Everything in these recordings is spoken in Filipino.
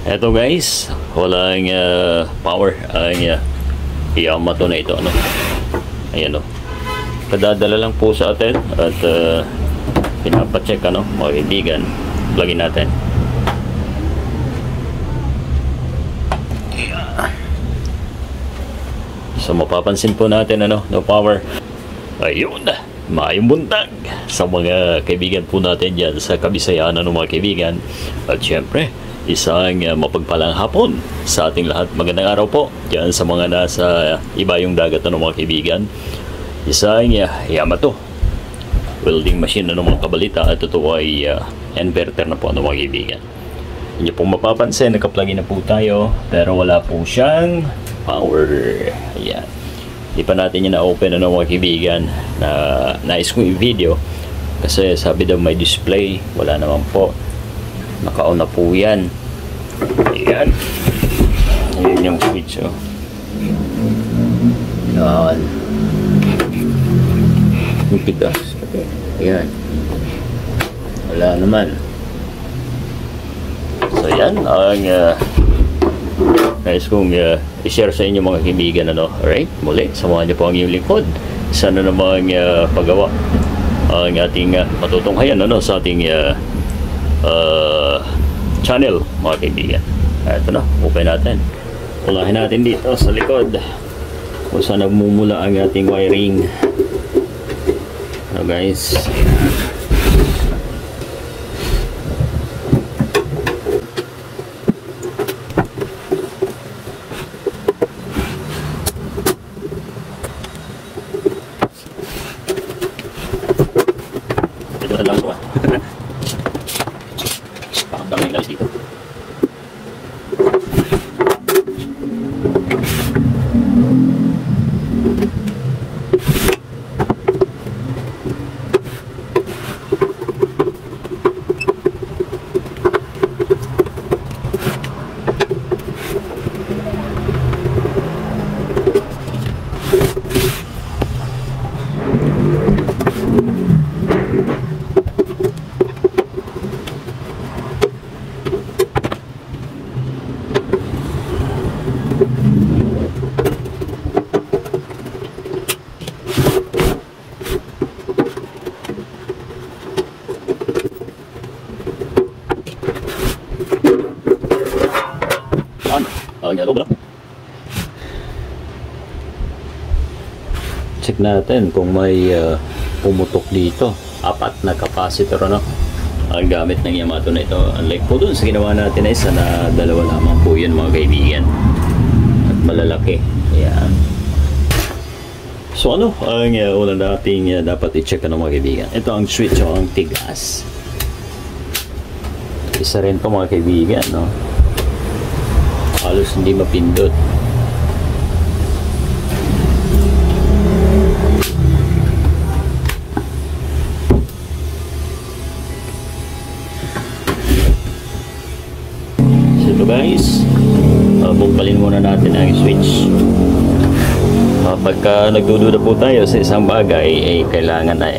Eto guys, walang power ang Yamato na ito, ano. Ayan, oh. Kadadala lang po sa atin at pinapacheck, ano, mga kaibigan. Plugin natin. So mapapansin po natin, ano, no power. Ayun, maayong buntag sa mga kaibigan po natin dyan sa Kabisayan, ano, mga kaibigan. At syempre, isang mapagpalang hapon sa ating lahat. Magandang araw po dyan sa mga nasa iba yung dagat, ano, mga kaibigan. Isang Yamato welding machine, ano, mga kabalita. At ito ay inverter na po, ano, mga kaibigan. Hindi po mapapansin, nakaplugin na po tayo pero wala po siyang power. Ayan, hindi pa natin yun na-open, ano, mga kaibigan, na nais kong i-video kasi sabi daw may display. Wala naman po, naka-on na po yan. Ayan, ayan yung switch, oh. Ayan, yung pitas. Ayan, wala naman. So yan ang nais kong i-share sa inyo, mga kaibigan, ano. Alright, muli, samahan niyo po ang iyong lingkod. Sana namang paggawa ang ating matutunghayan, ano, sa ating channel, mga kaibigan. Ito na, open natin. Ulahin natin dito sa likod kung saan nagmumula ang ating wiring. Ano guys, lang po. Pakam lang yung dito. Check natin kung may pumutok dito. 4 na capacitor, ano, ang gamit ng Yamato na ito. Unlike po dun sa ginawa natin ay isa na 2 lamang po yun, mga kaibigan, at malalaki. Ayan. So ano ang una nating dapat i-check, ano, mga kaibigan? Ito ang switch, o ang tigas. Isa rin po, mga kaibigan, no? Halos hindi mapindot. So guys, bukbalin muna natin ang switch. Pagka nagdududa po tayo sa isang bagay, kailangan na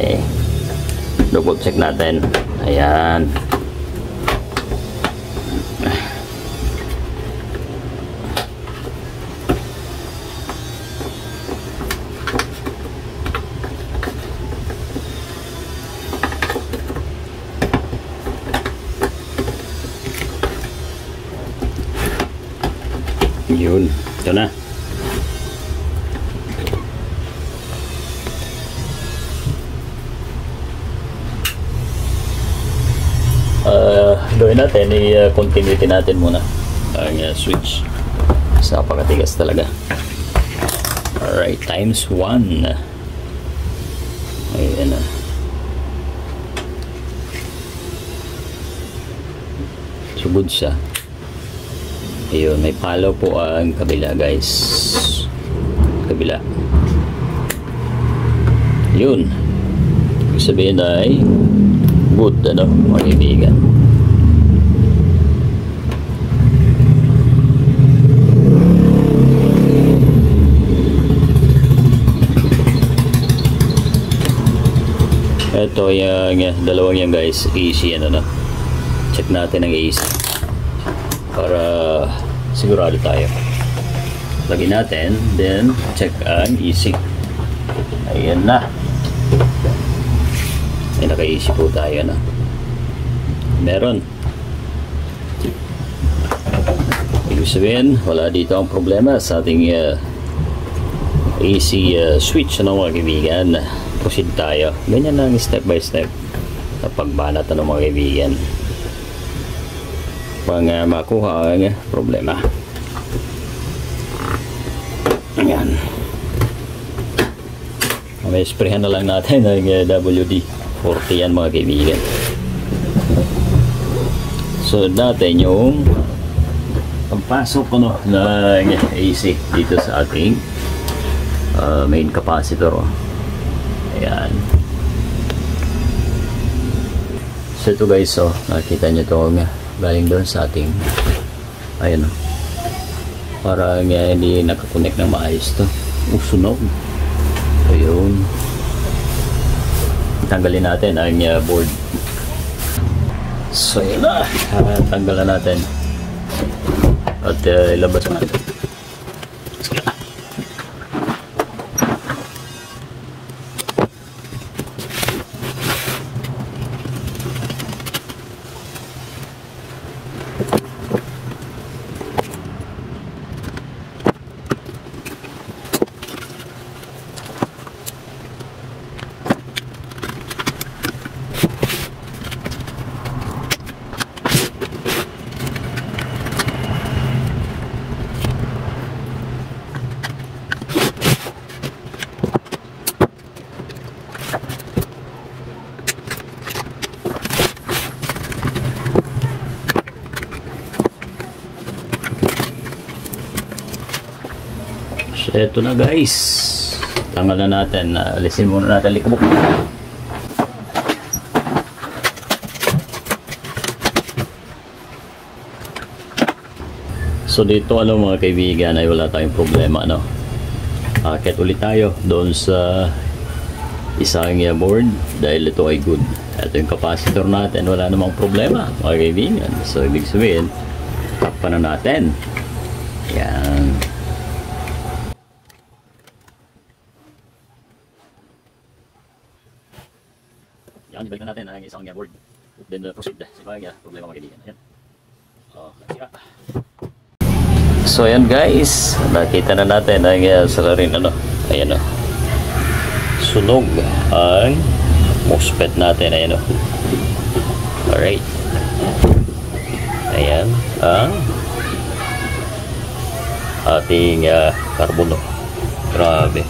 double check natin. Ayan. Yun, ito na. Gawin natin, i-continuity natin muna ang switch. Sa napakatigas talaga. Alright, times 1. Ayan na. Sugod siya. Ayun, may palo po ang kabila, guys. Kabila. Yun. Ibig sabihin ay good, ano, mga kaibigan. Ito yung dalawang yan, guys, AC, ano, no? Check natin ang AC. para sigurado tayo. Lagyan natin, then check ang easy. Ayan na. Ay, naka-easy po tayo na. Meron. Ibig sabihin, wala dito ang problema sa ating AC switch, ano mga kaibigan. Proceed tayo. Ganyan lang step by step na pagbanat, ano mga kaibigan, pang makuha ang problema. Ayan. May sprayhan na lang natin ng WD-40 yan mga kaibigan. So natin yung pagpasok ko ng AC dito sa ating main capacitor. Ayan. So ito guys, nakita nyo ito galing doon sa ating, ayan, parang hindi nakakonect ng maayos to. Sunog. Ayun. Tanggalin natin ang board. So yun na. Tanggalan natin. At ilabas natin. So ito na guys, tanggal na natin, alisin muna natin likbok. So dito mga kaibigan ay wala tayong problema, akit ulit tayo doon sa isang board dahil ito ay good. Ito yung capacitor natin, wala namang problema mga kaibigan. So ibig sabihin, takpan na natin. Yan. Yan, ibalik na natin ang isang board. Then proceed sa ibang problema mga kaibigan. Ayan. Sira. So ayan guys, nakita na natin ang salarin, ayan, sunog ang MOSFET natin, ayan, alright. Ayan ang ating carbono. Grabe.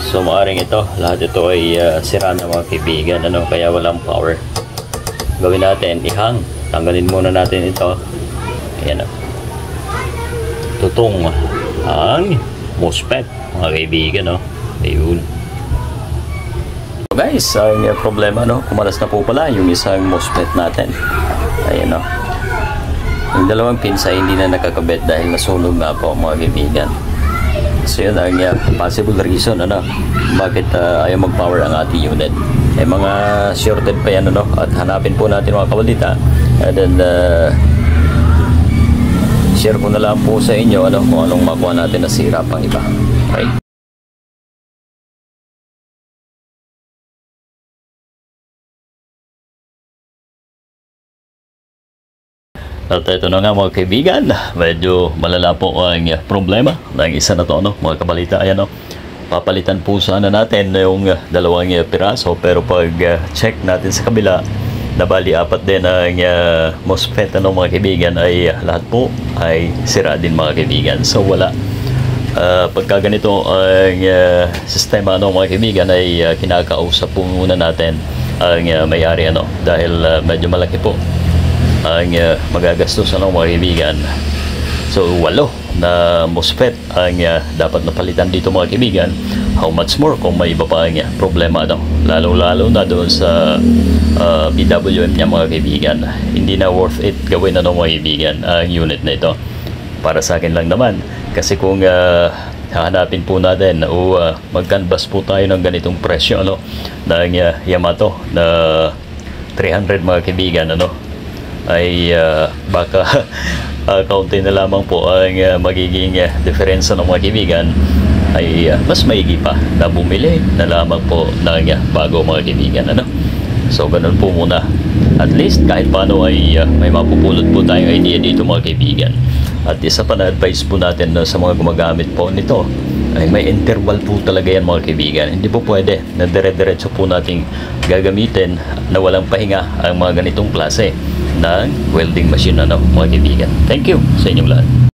So maaring ito, lahat ito ay sira na mga kaibigan, kaya walang power. Gawin natin, ihang, tanggalin muna natin ito. Ayan, tutong ang MOSFET mga kaibigan, ayun. So guys, ang problema, kumalas na po pala yung isang MOSFET natin. Ayan, yung dalawang pins ay hindi na nakakabit dahil nasunog na po mga kaibigan. So yun ang possible reason bakit ayaw mag-power ang ating unit. Mga shorted pa yan, at hanapin po natin mga kabalita, and then share ko na lang po sa inyo kung anong makuha natin na sira pang iba. Right? At ito na nga mga kaibigan, medyo malala po ang problema ng isa na to, mga kabalita. Ayan, papalitan po sana natin yung dalawang piraso, pero pag check natin sa kabila, nabali apat din ang MOSFET, mga kaibigan, ay lahat po ay sira din mga kaibigan. So wala, pagka ganito ang sistema, mga kaibigan, ay kinakausap po muna natin ang may-ari, dahil medyo malaki po ang magagastos, mga kaibigan. So 8 na MOSFET ang dapat napalitan dito mga kaibigan. How much more kung may iba pa ang problema, lalo na doon sa PWM niya mga kaibigan. Hindi na worth it gawin mga kaibigan ang unit na ito. Para sa akin lang naman, kasi kung hahanapin po natin o mag-canvas po tayo ng ganitong presyo ng Yamato na 300 mga kaibigan, ay baka kaunti na lamang po ang magiging diferensya ng mga kaibigan, ay mas maigi pa na bumili na lamang po ng bago mga kaibigan, ano? So ganun po muna, at least kahit paano ay may mapupulot po tayong idea dito mga kaibigan. At isa pa na advice po natin sa mga gumagamit po nito, ay may interval po talaga yan mga kaibigan. Hindi po pwede na dire-diretso po nating gagamitin na walang pahinga ang mga ganitong klase ng welding machine, ano mga kaibigan. Thank you sa inyong lahat.